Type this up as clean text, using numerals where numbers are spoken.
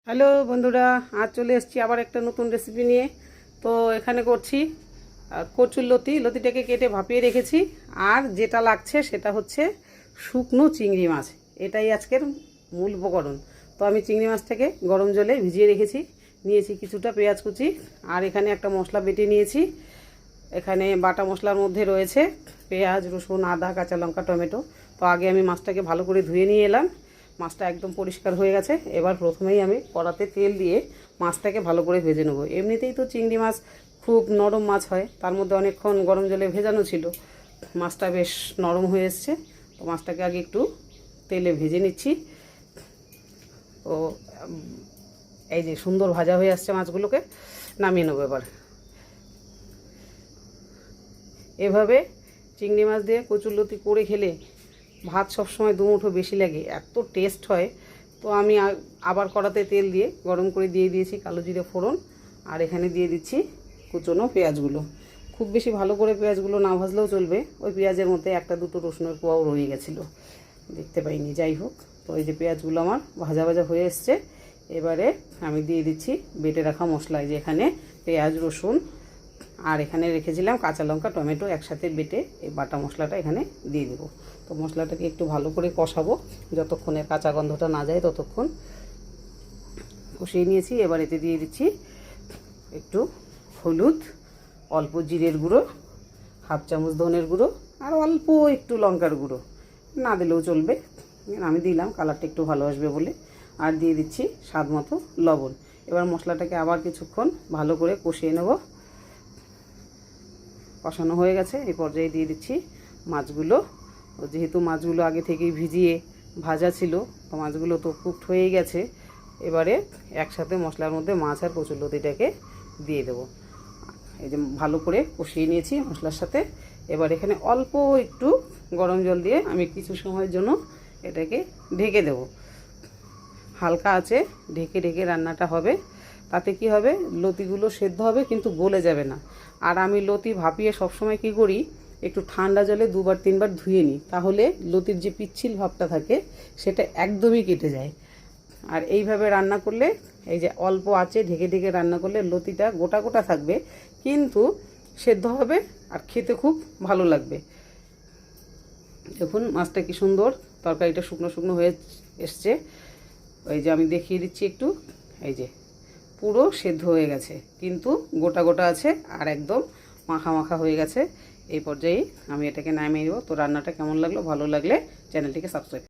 Hello বন্ধুরা, আজ চলে এসেছি আবার একটা নতুন রেসিপি নিয়ে। তো এখানে করছি কচুর লতিটাকে কেটে ভাপিয়ে রেখেছি। আর যেটা লাগছে সেটা হচ্ছে শুকনো চিংড়ি মাছ। এটাই আজকের মূল উপকরণ। তো আমি চিংড়ি মাছটাকে গরম জলে ভিজিয়ে রেখেছি, নিয়েছি কিছুটা পেঁয়াজ কুচি, আর এখানে একটা মশলা বেটে নিয়েছি। এখানে বাটা মশলার মধ্যে রয়েছে পেঁয়াজ, রসুন, আদা, কাঁচা লঙ্কা, টমেটো। তো আগে আমি মাছটাকে ভালো করে ধুয়ে নিয়ে এলাম। মাছটা একদম পরিষ্কার হয়ে গেছে। এবার প্রথমেই আমি কড়াতে তেল দিয়ে মাছটাকে ভালো করে ভেজে নেব। এমনিতেই তো চিংড়ি মাছ খুব নরম মাছ হয়, তার মধ্যে অনেকক্ষণ গরম জলে ভেজানো ছিল, মাছটা বেশ নরম হয়ে এসছে। তো মাছটাকে আগে একটু তেলে ভেজে নিচ্ছি। তো এই যে সুন্দর ভাজা হয়ে আসছে, মাছগুলোকে নামিয়ে নেবো এবার। এভাবে চিংড়ি মাছ দিয়ে কচুরলতি করে খেলে ভাত সবসময় দুমুঠো বেশি লাগে, এত টেস্ট হয়। তো আমি আবার কড়াতে তেল দিয়ে গরম করে দিয়ে দিয়েছি কালো জিরে ফোড়ন, আর এখানে দিয়ে দিচ্ছি কুচনো পেঁয়াজগুলো। খুব বেশি ভালো করে পেঁয়াজগুলো না ভাজলেও চলবে, ওই পেঁয়াজের মধ্যে একটা দুটো রসুনের কোয়াও রয়ে গেছিলো, দেখতে পাইনি। যাই হোক, তো এই যে পেঁয়াজগুলো আমার ভাজা ভাজা হয়ে এসছে। এবারে আমি দিয়ে দিচ্ছি বেটে রাখা মশলায়, যে এখানে পেঁয়াজ, রসুন আর এখানে রেখেছিলাম কাঁচা লঙ্কা, টমেটো একসাথে বেটে এই বাটা মশলাটা এখানে দিয়ে দেবো। তো মশলাটাকে একটু ভালো করে কষাবো, যতক্ষণে কাঁচা গন্ধটা না যায় ততক্ষণ কষিয়ে নিয়েছি। এবার এতে দিয়ে দিচ্ছি একটু হলুদ, অল্প জিরের গুঁড়ো, হাফ চামচ ধনের গুঁড়ো, আর অল্প একটু লঙ্কার গুঁড়ো, না দিলেও চলবে, আমি দিলাম কালারটা একটু ভালো আসবে বলে। আর দিয়ে দিচ্ছি স্বাদ মতো লবণ। এবার মশলাটাকে আবার কিছুক্ষণ ভালো করে কষিয়ে নেব। কষানো হয়ে গেছে, এই পর্যায়ে দিয়ে দিচ্ছি মাছগুলো। যেহেতু মাছগুলো আগে থেকেই ভিজিয়ে ভাজা ছিল, তো মাছগুলো তো কুকড হয়েই গেছে। এবারে একসাথে মশলার মধ্যে মাছ আর কচুরলতিটাকে দিয়ে দেবো। এই যে ভালো করে কষিয়ে নিয়েছি মশলার সাথে। এবার এখানে অল্প একটু গরম জল দিয়ে আমি কিছু সময়ের জন্য এটাকে ঢেকে দেব। হালকা আছে ঢেকে ঢেকে রান্নাটা হবে। তাতে কি হবে, লতিগুলো সেদ্ধ হবে কিন্তু গলে যাবে না। আর আমি লতি ভাপিয়ে সবসময় কি করি, একটু ঠান্ডা জলে দুবার তিনবার ধুয়ে নিই, তাহলে লতির যে পিচ্ছিল ভাবটা থাকে সেটা একদমই কেটে যায়। আর এইভাবে রান্না করলে, এই যে অল্প আঁচে ঢেকে ঢেকে রান্না করলে লতিটা গোটা গোটা থাকবে কিন্তু সেদ্ধ হবে আর খেতে খুব ভালো লাগবে। দেখুন মাছটা কি সুন্দর, তরকারিটা শুকনো শুকনো হয়ে এসছে। এই যে আমি দেখিয়ে দিচ্ছি একটু, এই যে পুরো সেদ্ধ হয়ে গেছে কিন্তু গোটা গোটা আছে আর একদম মাখা মাখা হয়ে গেছে। এই পর্যায়ে আমি এটাকে নামিয়ে নেব। তো রান্নাটা কেমন লাগলো, ভালো লাগলে চ্যানেলটিকে সাবস্ক্রাইব